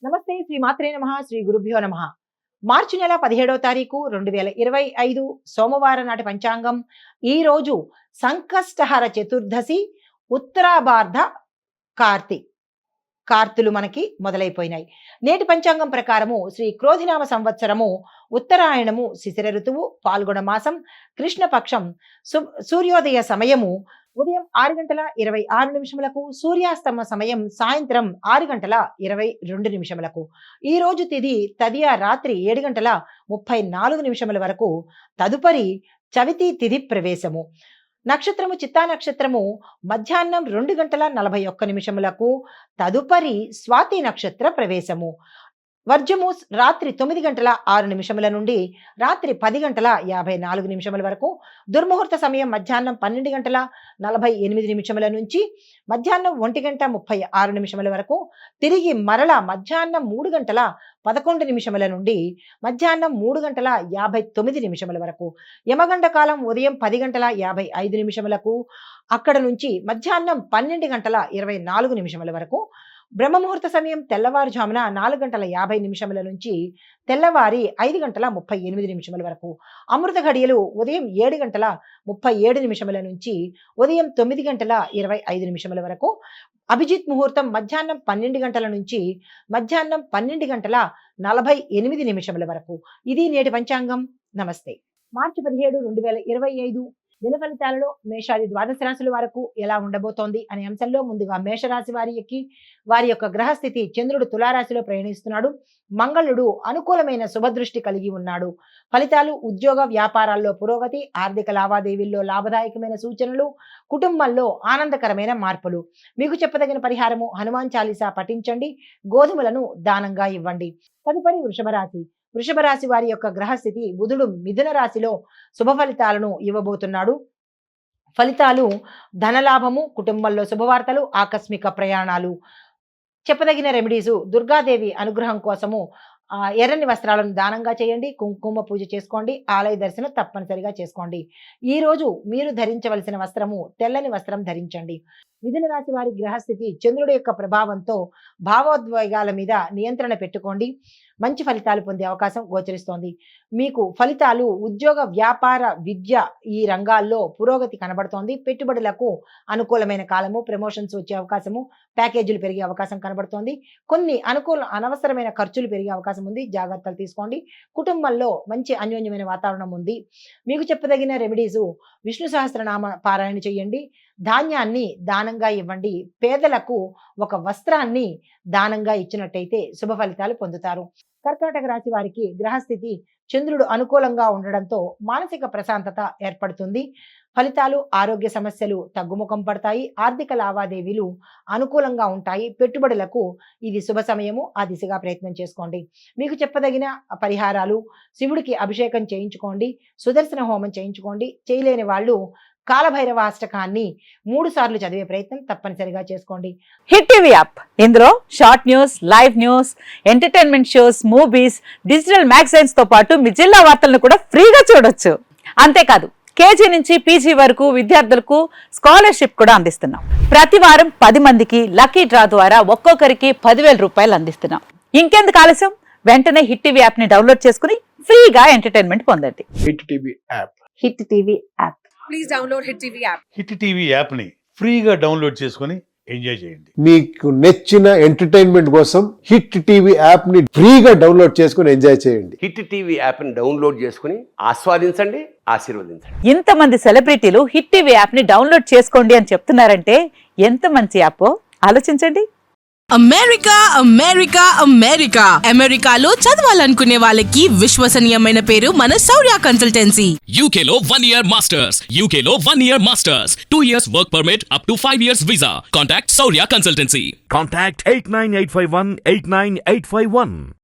నమస్తే. శ్రీ మాత్రే నమః. శ్రీ గురుభ్యో నమః. మార్చి నెల 17వ తారీఖు 2025 సోమవారం నాటి పంచాంగం. ఈ రోజు సంకష్టహర చతుర్దశి, ఉత్తరాభాద్ర కార్తులు మనకి మొదలైపోయినాయి. నేటి పంచాంగం ప్రకారము శ్రీ క్రోధినామ సంవత్సరము ఉత్తరాయణము శిశిర ఋతువు, పాల్గొన మాసం, కృష్ణపక్షం, సూర్యోదయ సమయము ఉదయం 6:26 సూర్యాస్తమ సమయం సాయంత్రం 6:22. ఈ రోజు తిథి తదియ రాత్రి 7:34 వరకు. తదుపరి చవితి తిథి ప్రవేశము. నక్షత్రము చిత్తా నక్షత్రము మధ్యాహ్నం 2:41. తదుపరి స్వాతి నక్షత్ర ప్రవేశము. వర్జము రాత్రి 9:06 నుండి రాత్రి 10:54 వరకు. దుర్ముహూర్త సమయం మధ్యాహ్నం 12:48 నుంచి మధ్యాహ్నం 1:36 వరకు. తిరిగి మరల మధ్యాహ్నం 3:11 నుండి మధ్యాహ్నం 3:59 వరకు. యమగండ కాలం ఉదయం 10:55 అక్కడ నుంచి మధ్యాహ్నం 12:24 వరకు. బ్రహ్మముహూర్త సమయం తెల్లవారుజామున 4:50 నుంచి తెల్లవారి 5:38 వరకు. అమృత ఘడియలు ఉదయం 7:37 నుంచి ఉదయం 9:25 వరకు. అభిజిత్ ముహూర్తం మధ్యాహ్నం 12 గంటల నుంచి మధ్యాహ్నం 12:48 వరకు. ఇది నేటి పంచాంగం. నమస్తే. మార్చి 17, 2025 దిన ఫలితాలలో మేషాది ద్వాదశ రాశుల వరకు ఎలా ఉండబోతోంది అనే అంశంలో ముందుగా మేషరాశి వారి యొక్క గ్రహస్థితి. చంద్రుడు తులారాశిలో ప్రయాణిస్తున్నాడు. మంగళుడు అనుకూలమైన శుభదృష్టి కలిగి ఉన్నాడు. ఫలితాలు ఉద్యోగ వ్యాపారాల్లో పురోగతి, ఆర్థిక లావాదేవీల్లో లాభదాయకమైన సూచనలు, కుటుంబంలో ఆనందకరమైన మార్పులు. మీకు చెప్పదగిన పరిహారము హనుమాన్ చాలీసా పఠించండి, గోధుమలను దానంగా ఇవ్వండి. తదుపరి వృషభ రాశి వారి యొక్క గ్రహస్థితి. బుధుడు మిథున రాశిలో శుభ ఫలితాలను ఇవ్వబోతున్నాడు. ఫలితాలు ధనలాభము, కుటుంబంలో శుభవార్తలు, ఆకస్మిక ప్రయాణాలు. చెప్పదగిన రెమెడీసు దుర్గాదేవి అనుగ్రహం కోసము ఎర్రని వస్త్రాలను దానంగా చేయండి, కుంకుమ పూజ చేసుకోండి, ఆలయ దర్శనం తప్పనిసరిగా చేసుకోండి. ఈ రోజు మీరు ధరించవలసిన వస్త్రము తెల్లని వస్త్రం ధరించండి. మిథున రాశి వారి గ్రహస్థితి. చంద్రుడి యొక్క ప్రభావంతో భావోద్వేగాల మీద నియంత్రణ పెట్టుకోండి. మంచి ఫలితాలు పొందే అవకాశం గోచరిస్తోంది. మీకు ఫలితాలు ఉద్యోగ, వ్యాపార, విద్య ఈ రంగాల్లో పురోగతి కనబడుతోంది. పెట్టుబడులకు అనుకూలమైన కాలము. ప్రమోషన్స్ వచ్చే అవకాశము, ప్యాకేజీలు పెరిగే అవకాశం కనబడుతోంది. కొన్ని అనవసరమైన ఖర్చులు పెరిగే అవకాశం ఉంది. జాగ్రత్తలు తీసుకోండి. కుటుంబంలో మంచి అన్యోన్యమైన వాతావరణం ఉంది. మీకు చెప్పదగిన రెమెడీసు విష్ణు సహస్రనామ పారాయణ చేయండి, ధాన్యాన్ని దానంగా ఇవ్వండి, పేదలకు ఒక వస్త్రాన్ని దానంగా ఇచ్చినట్టయితే శుభ ఫలితాలు పొందుతారు. కర్కాటక రాశి వారికి గ్రహస్థితి. చంద్రుడు అనుకూలంగా ఉండడంతో మానసిక ప్రశాంతత ఏర్పడుతుంది. ఫలితాలు ఆరోగ్య సమస్యలు తగ్గుముఖం పడతాయి. ఆర్థిక లావాదేవీలు అనుకూలంగా ఉంటాయి. పెట్టుబడులకు ఇది శుభ సమయము. ఆ దిశగా ప్రయత్నం చేసుకోండి. మీకు చెప్పదగిన పరిహారాలు శివుడికి అభిషేకం చేయించుకోండి, సుదర్శన హోమం చేయించుకోండి. చేయలేని వాళ్ళు కాలభైరవ అష్టకాన్ని 3 సార్లు చదివే ప్రయత్నం తప్పనిసరిగా చేసుకోండి. హిట్ టీవీ యాప్, ఇందులో short news, live news, entertainment shows, movies, digital magazines తో పాటు మీ జిల్లా వార్తలను కూడా ఫ్రీగా చూడొచ్చు. అంతేకాదు కేజీ నుంచి పీజీ వరకు విద్యార్థులకు స్కాలర్షిప్ కూడా అందిస్తున్నాం. ప్రతి వారం 10 మందికి లక్కీ డ్రా ద్వారా ఒక్కొక్కరికి 10,000 రూపాయలు అందిస్తున్నాం. ఇంకెందుకు ఆలస్యం, వెంటనే హిట్ టీవీ యాప్ ని డౌన్లోడ్ చేసుకుని ఫ్రీగా ఎంటర్టైన్మెంట్ పొందండి. Hit TV app. Hit TV app. Please download hit TV app. Hit TV app ని ఫ్రీగా డౌన్లోడ్ చేసుకుని ఎంజాయ్ చేయండి. మీకు నచ్చిన ఎంటర్టైన్మెంట్ కోసం హిట్ టీవీ యాప్ ని ఫ్రీగా డౌన్లోడ్ చేసుకుని ఎంజాయ్ చేయండి. హిట్ టీవీ యాప్ ని డౌన్లోడ్ చేసుకుని ఆస్వాదించండి, ఆశీర్వదించండి. ఇంతమంది సెలబ్రిటీలు హిట్ టీవీ యాప్ ని డౌన్లోడ్ చేసుకోండి అని చెప్తున్నారంటే ఎంత మంచి యాప్ ఆలోచించండి. అమెరికా అమెరికాలో చదవాలనుకునే వాళ్ళకి విశ్వసనీయమైన పేరు మన శౌర్య కన్సల్టెన్సీ. UK లో 1 year masters, 2 years work permit up to 5 years visa. Contact Saurya Consultancy. Contact 89851 89851.